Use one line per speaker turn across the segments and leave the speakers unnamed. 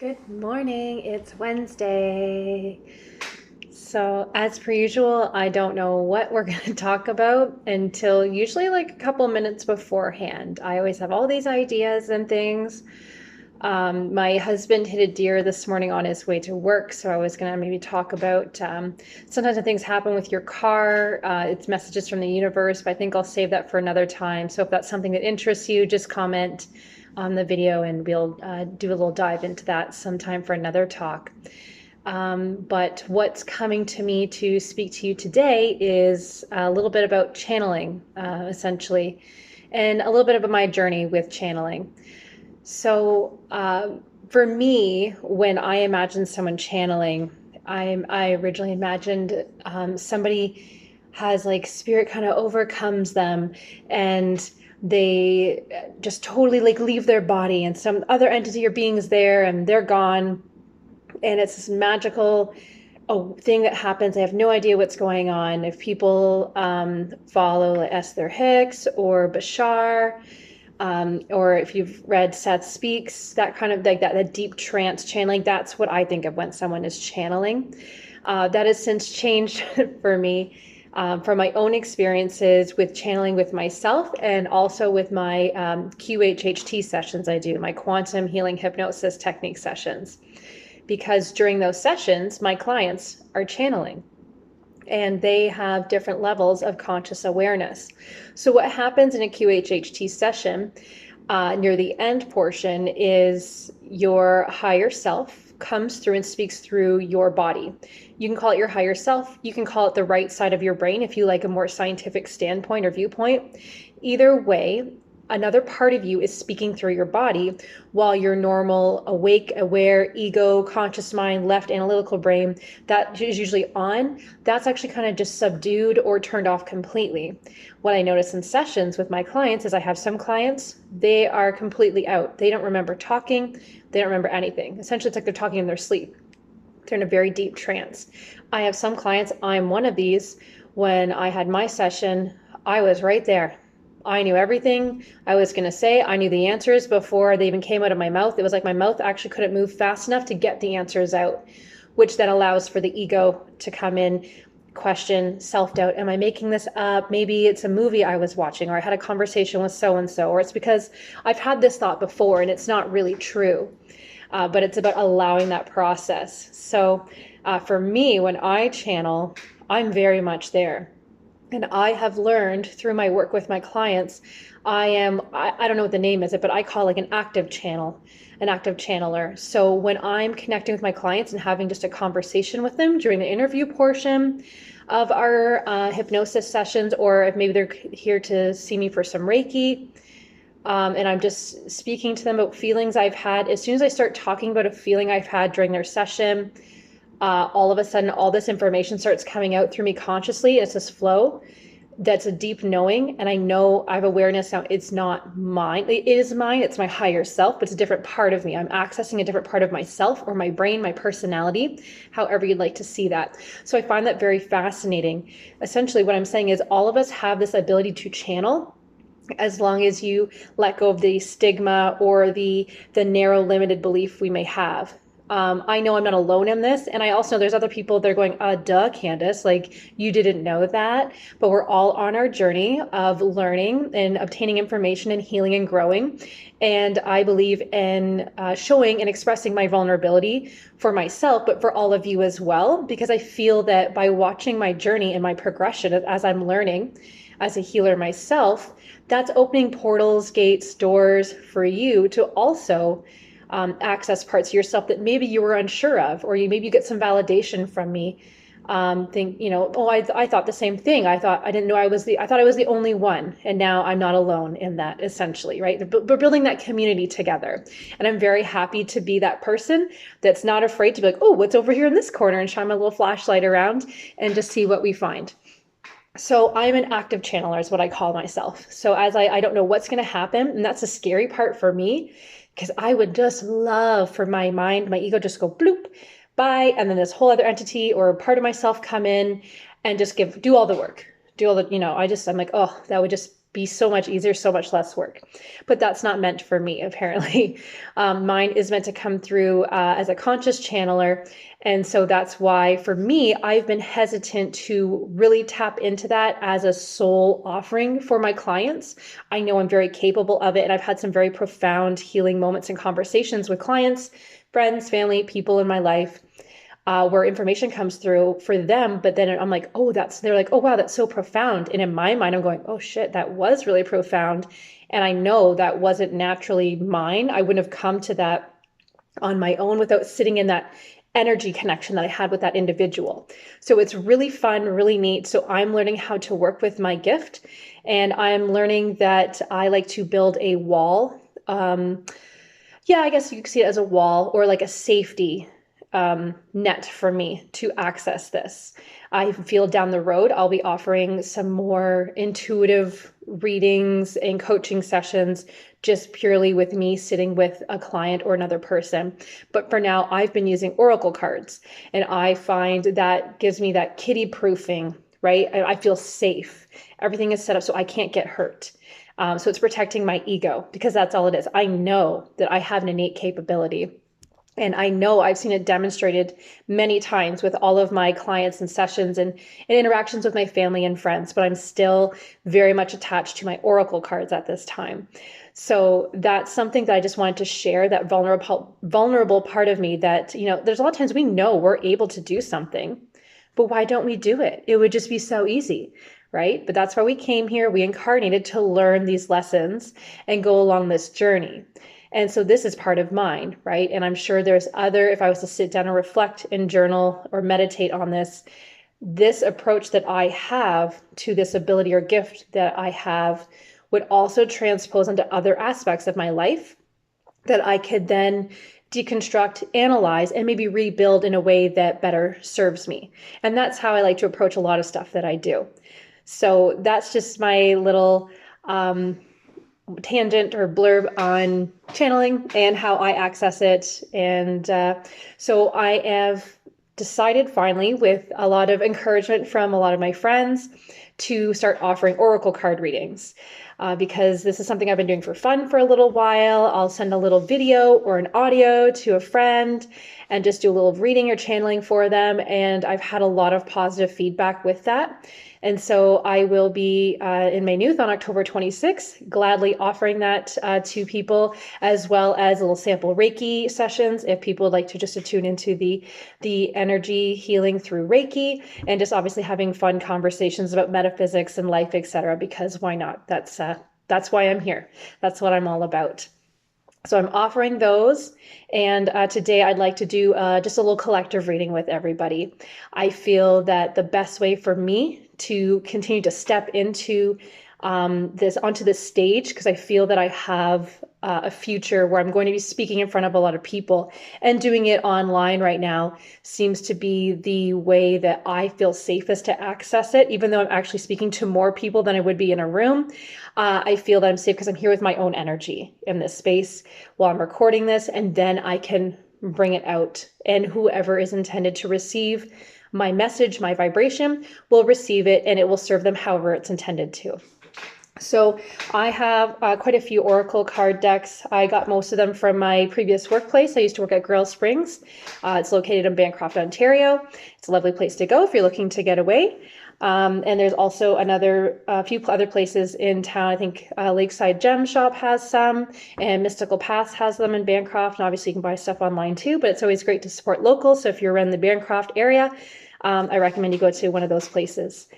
Good morning. It's Wednesday. So, as per usual, I don't know what we're going to talk about until usually like a couple minutes beforehand. I always have all these ideas and things. My husband hit a deer this morning on his way to work, so I was going to maybe talk about sometimes when things happen with your car, it's messages from the universe, but I think I'll save that for another time. So, if that's something that interests you, just comment on the video and we'll do a little dive into that sometime for another talk. But what's coming to me to speak to you today is a little bit about channeling, essentially, and a little bit about my journey with channeling. So, for me, when I imagine someone channeling, I originally imagined somebody has like spirit kind of overcomes them and they just totally like leave their body and some other entity or being is there and they're gone, and it's this magical thing that happens. I have no idea what's going on. If people follow like Esther Hicks or Bashar, or if you've read Seth Speaks, that kind of like that deep trance channeling, that's what I think of when someone is channeling. That has since changed for me from my own experiences with channeling with myself and also with my QHHT sessions I do, my quantum healing hypnosis technique sessions. Because during those sessions, my clients are channeling and they have different levels of conscious awareness. So what happens in a QHHT session near the end portion is your higher self comes through and speaks through your body. You can call it your higher self. You can call it the right side of your brain if you like a more scientific standpoint or viewpoint. Either way, another part of you is speaking through your body while your normal awake, aware, ego, conscious mind, left analytical brain that is usually on, that's actually kind of just subdued or turned off completely. What I notice in sessions with my clients is I have some clients, they are completely out. They don't remember talking. They don't remember anything. Essentially, it's like they're talking in their sleep. They're in a very deep trance. I have some clients, I'm one of these. When I had my session, I was right there. I knew everything I was going to say. I knew the answers before they even came out of my mouth. It was like my mouth actually couldn't move fast enough to get the answers out, which then allows for the ego to come in, question, self-doubt. Am I making this up? Maybe it's a movie I was watching, or I had a conversation with so-and-so, or it's because I've had this thought before and it's not really true. But it's about allowing that process. So for me, when I channel, I'm very much there. And I have learned through my work with my clients, I don't know what the name is, but I call like an active channel, an active channeler. So when I'm connecting with my clients and having just a conversation with them during the interview portion of our hypnosis sessions, or if maybe they're here to see me for some Reiki, and I'm just speaking to them about feelings I've had, as soon as I start talking about a feeling I've had during their session, all of a sudden, all this information starts coming out through me consciously. It's this flow that's a deep knowing. And I know I have awareness now. It's not mine. It is mine. It's my higher self, but it's a different part of me. I'm accessing a different part of myself or my brain, my personality, however you'd like to see that. So I find that very fascinating. Essentially, what I'm saying is all of us have this ability to channel, as long as you let go of the stigma or the narrow, limited belief we may have. I know I'm not alone in this. And I also know there's other people that are going, duh, Candice, like you didn't know that. But we're all on our journey of learning and obtaining information and healing and growing. And I believe in showing and expressing my vulnerability for myself, but for all of you as well, because I feel that by watching my journey and my progression as I'm learning as a healer myself, that's opening portals, gates, doors for you to also access parts of yourself that maybe you were unsure of, or maybe you get some validation from me. Think, oh, I thought the same thing. I thought I was the only one, and now I'm not alone in that. Essentially, right? We're building that community together, and I'm very happy to be that person that's not afraid to be like, oh, what's over here in this corner, and shine my little flashlight around and just see what we find. So I'm an active channeler is what I call myself. So as I don't know what's going to happen, and that's a scary part for me, because I would just love for my mind, my ego just go bloop, bye, and then this whole other entity or part of myself come in and just do all the work, I'm like, oh, that would just be so much easier, so much less work. But that's not meant for me, apparently. Mine is meant to come through as a conscious channeler. And so that's why, for me, I've been hesitant to really tap into that as a soul offering for my clients. I know I'm very capable of it, and I've had some very profound healing moments and conversations with clients, friends, family, people in my life, where information comes through for them. But then I'm like, oh, they're like, oh, wow, that's so profound. And in my mind, I'm going, oh shit, that was really profound. And I know that wasn't naturally mine. I wouldn't have come to that on my own without sitting in that energy connection that I had with that individual. So it's really fun, really neat. So I'm learning how to work with my gift, and I'm learning that I like to build a wall. Yeah, I guess you could see it as a wall or like a safety net for me to access this. I feel down the road, I'll be offering some more intuitive readings and coaching sessions, just purely with me sitting with a client or another person. But for now, I've been using oracle cards, and I find that gives me that kitty proofing, right? I feel safe. Everything is set up so I can't get hurt. So it's protecting my ego, because that's all it is. I know that I have an innate capability. And I know I've seen it demonstrated many times with all of my clients and sessions and interactions with my family and friends, but I'm still very much attached to my oracle cards at this time. So that's something that I just wanted to share, that vulnerable part of me that, there's a lot of times we know we're able to do something, but why don't we do it? It would just be so easy, right? But that's why we came here. We incarnated to learn these lessons and go along this journey. And so this is part of mine, right? And I'm sure there's if I was to sit down and reflect and journal or meditate on this approach that I have to this ability or gift that I have would also transpose into other aspects of my life that I could then deconstruct, analyze, and maybe rebuild in a way that better serves me. And that's how I like to approach a lot of stuff that I do. So that's just my little tangent or blurb on channeling and how I access it. And so I have decided finally, with a lot of encouragement from a lot of my friends, to start offering oracle card readings. Because this is something I've been doing for fun for a little while. I'll send a little video or an audio to a friend and just do a little reading or channeling for them. And I've had a lot of positive feedback with that. And so I will be in Maynooth on October 26th, gladly offering that to people, as well as little sample Reiki sessions if people would like to just tune into the energy healing through Reiki, and just obviously having fun conversations about metaphysics and life, etc. Because why not? That's why I'm here. That's what I'm all about. So I'm offering those, and today I'd like to do just a little collective reading with everybody. I feel that the best way for me to continue to step into onto this stage, because I feel that I have a future where I'm going to be speaking in front of a lot of people, and doing it online right now seems to be the way that I feel safest to access it, even though I'm actually speaking to more people than I would be in a room. I feel that I'm safe because I'm here with my own energy in this space while I'm recording this, and then I can bring it out, and whoever is intended to receive my message, my vibration, will receive it, and it will serve them however it's intended to. So I have quite a few oracle card decks. I got most of them from my previous workplace. I used to work at Grill Springs. It's located in Bancroft, Ontario. It's a lovely place to go if you're looking to get away. And there's also a few other places in town. I think Lakeside Gem Shop has some, and Mystical Paths has them in Bancroft. And obviously you can buy stuff online too, but it's always great to support local. So if you're in the Bancroft area, I recommend you go to one of those places.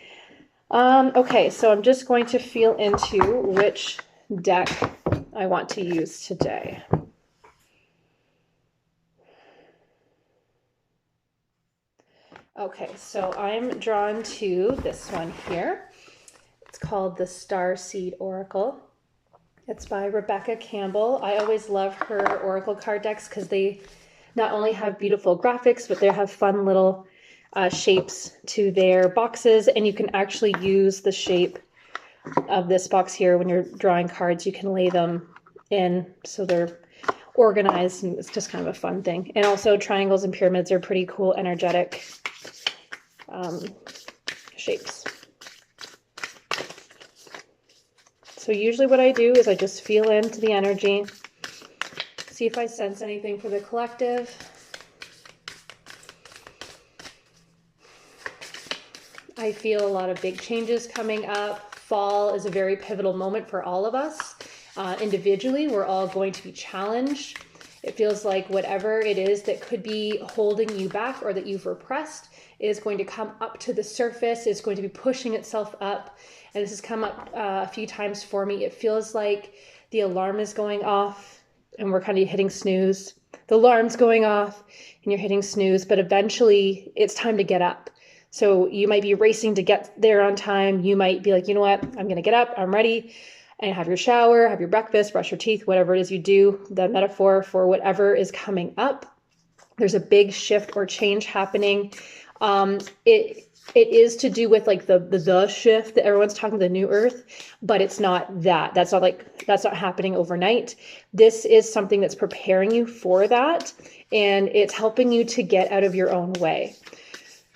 Okay, so I'm just going to feel into which deck I want to use today. Okay, so I'm drawn to this one here. It's called the Starseed Oracle. It's by Rebecca Campbell. I always love her oracle card decks because they not only have beautiful graphics, but they have fun little shapes to their boxes, and you can actually use the shape of this box here when you're drawing cards. You can lay them in so they're organized, and it's just kind of a fun thing. And also triangles and pyramids are pretty cool, energetic shapes. So usually what I do is I just feel into the energy, see if I sense anything for the collective. I feel a lot of big changes coming up. Fall is a very pivotal moment for all of us. Individually, we're all going to be challenged. It feels like whatever it is that could be holding you back or that you've repressed is going to come up to the surface, is going to be pushing itself up. And this has come up a few times for me. It feels like the alarm is going off and we're kind of hitting snooze. The alarm's going off and you're hitting snooze, but eventually it's time to get up. So you might be racing to get there on time. You might be like, you know what, I'm going to get up, I'm ready, and have your shower, have your breakfast, brush your teeth, whatever it is you do, the metaphor for whatever is coming up. There's a big shift or change happening. It is to do with like the shift that everyone's talking, the new earth, but it's not that. That's not happening overnight. This is something that's preparing you for that, and it's helping you to get out of your own way.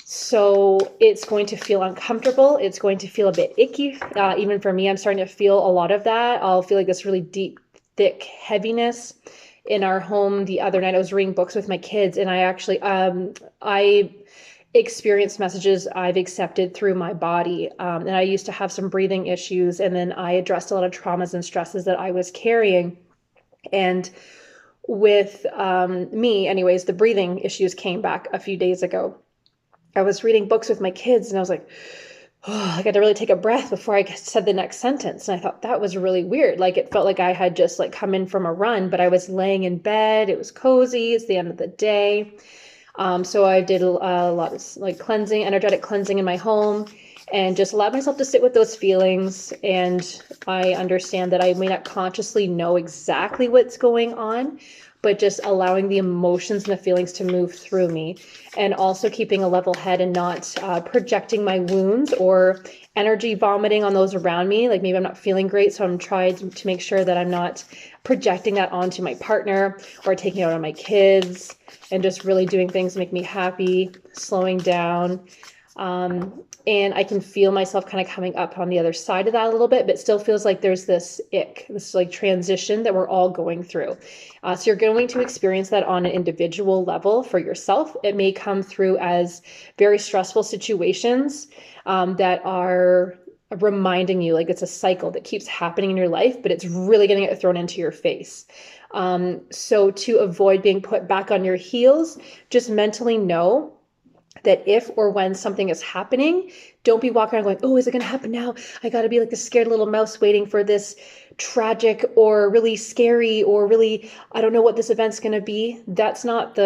So it's going to feel uncomfortable. It's going to feel a bit icky. Even for me, I'm starting to feel a lot of that. I'll feel like this really deep, thick heaviness in our home. The other night I was reading books with my kids, and I actually, I experienced messages I've accepted through my body. And I used to have some breathing issues, and then I addressed a lot of traumas and stresses that I was carrying. And with me, anyways, the breathing issues came back a few days ago. I was reading books with my kids and I was like, oh, I got to really take a breath before I said the next sentence. And I thought that was really weird. Like it felt like I had just like come in from a run, but I was laying in bed. It was cozy. It's the end of the day. So I did a lot of like cleansing, energetic cleansing in my home, and just allowed myself to sit with those feelings. And I understand that I may not consciously know exactly what's going on, but just allowing the emotions and the feelings to move through me, and also keeping a level head and not projecting my wounds or energy vomiting on those around me. Like maybe I'm not feeling great, so I'm trying to make sure that I'm not projecting that onto my partner or taking it out on my kids, and just really doing things to make me happy, slowing down. And I can feel myself kind of coming up on the other side of that a little bit, but still feels like there's this this like transition that we're all going through. So you're going to experience that on an individual level for yourself. It may come through as very stressful situations that are reminding you like it's a cycle that keeps happening in your life, but it's really going to get thrown into your face. So to avoid being put back on your heels, just mentally know that if or when something is happening, don't be walking around going, oh, is it going to happen now? I got to be like a scared little mouse waiting for this tragic or really scary or really, I don't know what this event's going to be. That's not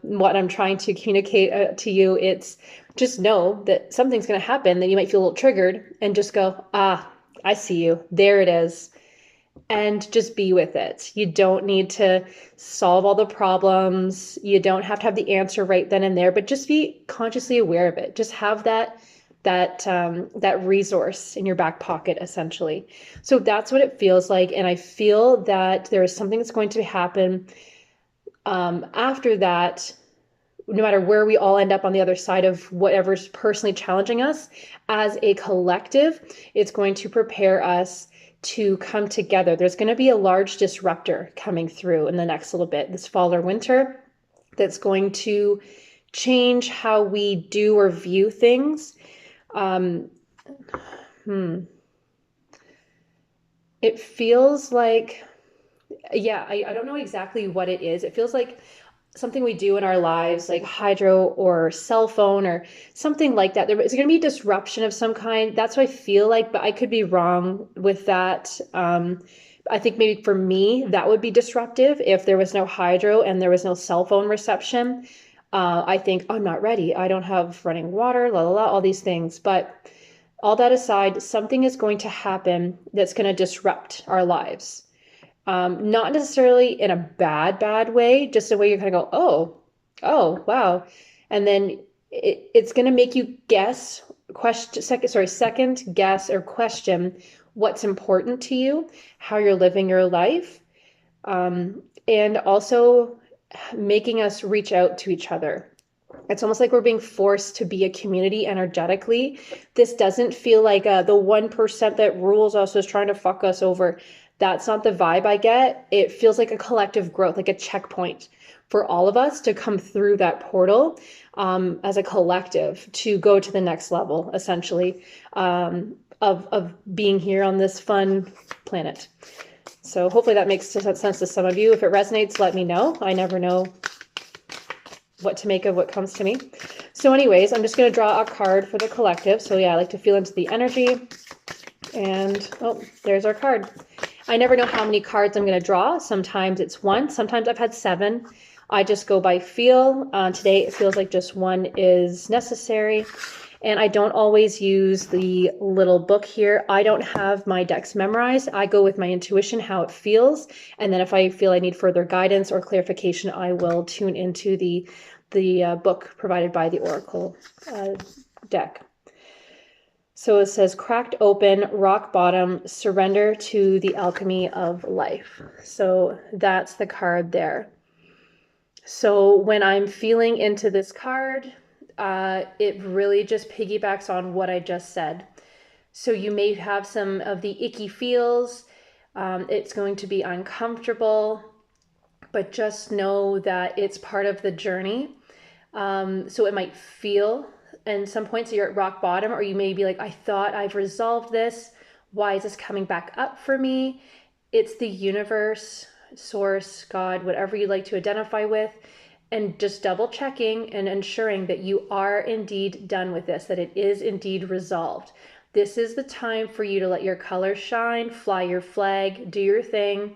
what I'm trying to communicate to you. It's just know that something's going to happen, that you might feel a little triggered, and just go, I see you. There it is. And just be with it. You don't need to solve all the problems. You don't have to have the answer right then and there, but just be consciously aware of it. Just have that resource in your back pocket, essentially. So that's what it feels like. And I feel that there is something that's going to happen after that, no matter where we all end up on the other side of whatever's personally challenging us, as a collective, it's going to prepare us to come together. There's going to be a large disruptor coming through in the next little bit, this fall or winter, that's going to change how we do or view things. It feels like, I don't know exactly what it is. It feels like something we do in our lives, like hydro or cell phone or something like that. There is going to be disruption of some kind. That's what I feel like, but I could be wrong with that. I think maybe for me, that would be disruptive if there was no hydro and there was no cell phone reception. I think, I'm not ready. I don't have running water, all these things. But all that aside, something is going to happen that's going to disrupt our lives. Not necessarily in a bad way, just a way you're kind of go, oh, wow. And then it's going to make you second guess or question what's important to you, how you're living your life, and also making us reach out to each other. It's almost like we're being forced to be a community energetically. This doesn't feel like the 1% that rules us is trying to fuck us over. That's not the vibe I get. It feels like a collective growth, like a checkpoint for all of us to come through that portal as a collective to go to the next level, essentially, of being here on this fun planet. So hopefully that makes sense to some of you. If it resonates, let me know. I never know what to make of what comes to me. So anyways, I'm just going to draw a card for the collective. So yeah, I like to feel into the energy. And oh, there's our card. I never know how many cards I'm going to draw. Sometimes it's one. Sometimes I've had 7. I just go by feel. Today it feels like just one is necessary. And I don't always use the little book here. I don't have my decks memorized. I go with my intuition, how it feels. And then if I feel I need further guidance or clarification, I will tune into the book provided by the Oracle deck. So it says, cracked open, rock bottom, surrender to the alchemy of life. So that's the card there. So when I'm feeling into this card, it really just piggybacks on what I just said. So you may have some of the icky feels. It's going to be uncomfortable, but just know that it's part of the journey. So it might feel, and some points you're at rock bottom, or you may be like, I thought I've resolved this. Why is this coming back up for me? It's the universe, source, God, whatever you like to identify with, and just double checking and ensuring that you are indeed done with this, that it is indeed resolved. This is the time for you to let your colors shine, fly your flag, do your thing,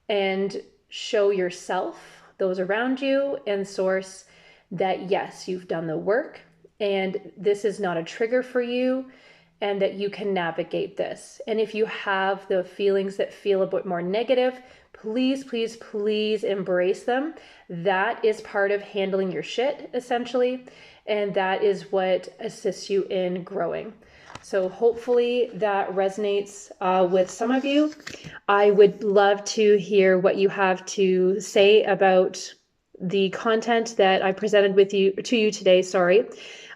and show yourself, those around you, and source that yes, you've done the work and this is not a trigger for you, and that you can navigate this. And if you have the feelings that feel a bit more negative, please, please, please embrace them. That is part of handling your shit, essentially, and that is what assists you in growing. So hopefully that resonates with some of you. I would love to hear what you have to say about the content that I presented to you today. Sorry.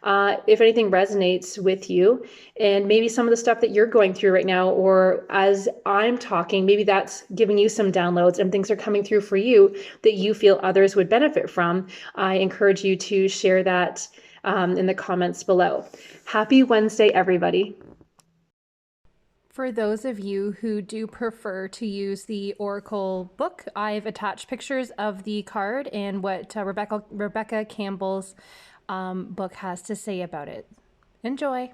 If anything resonates with you, and maybe some of the stuff that you're going through right now, or as I'm talking, maybe that's giving you some downloads and things are coming through for you that you feel others would benefit from. I encourage you to share that in the comments below. Happy Wednesday, everybody. For those of you who do prefer to use the Oracle book, I've attached pictures of the card and what Rebecca Campbell's book has to say about it. Enjoy.